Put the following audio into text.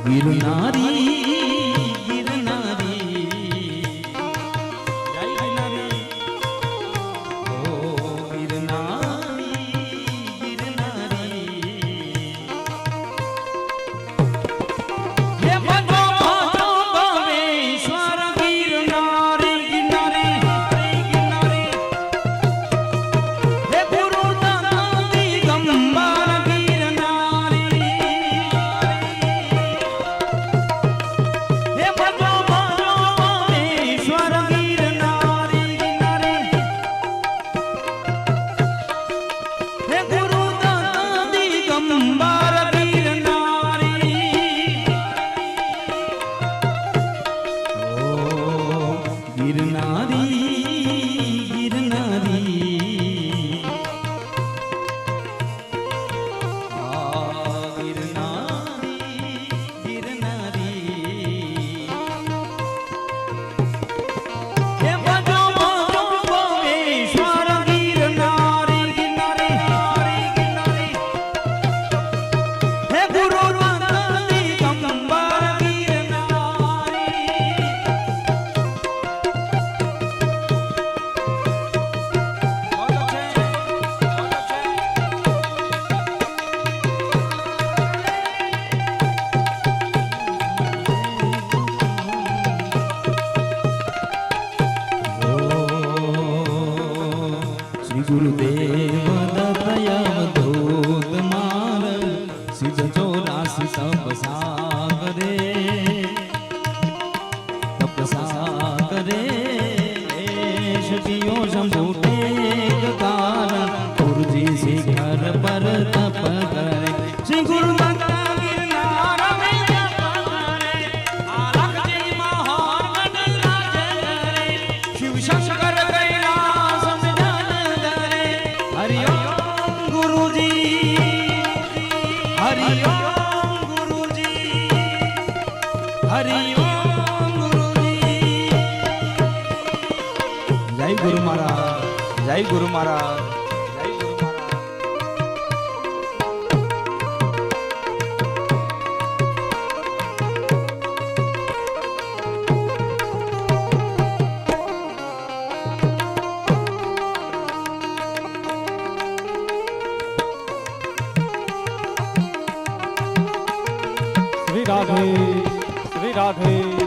गिरनारी गुरुदेव दयावधूत मार सिद्ध चौरासी तपसा करे शक्तियों शंभूटे कारण गुरुजी शिखर पर तप करे श्री गुरु जय गुरु महाराज, जय गुरु महाराज, जय गुरु महाराज। श्री राधे, श्री राधे।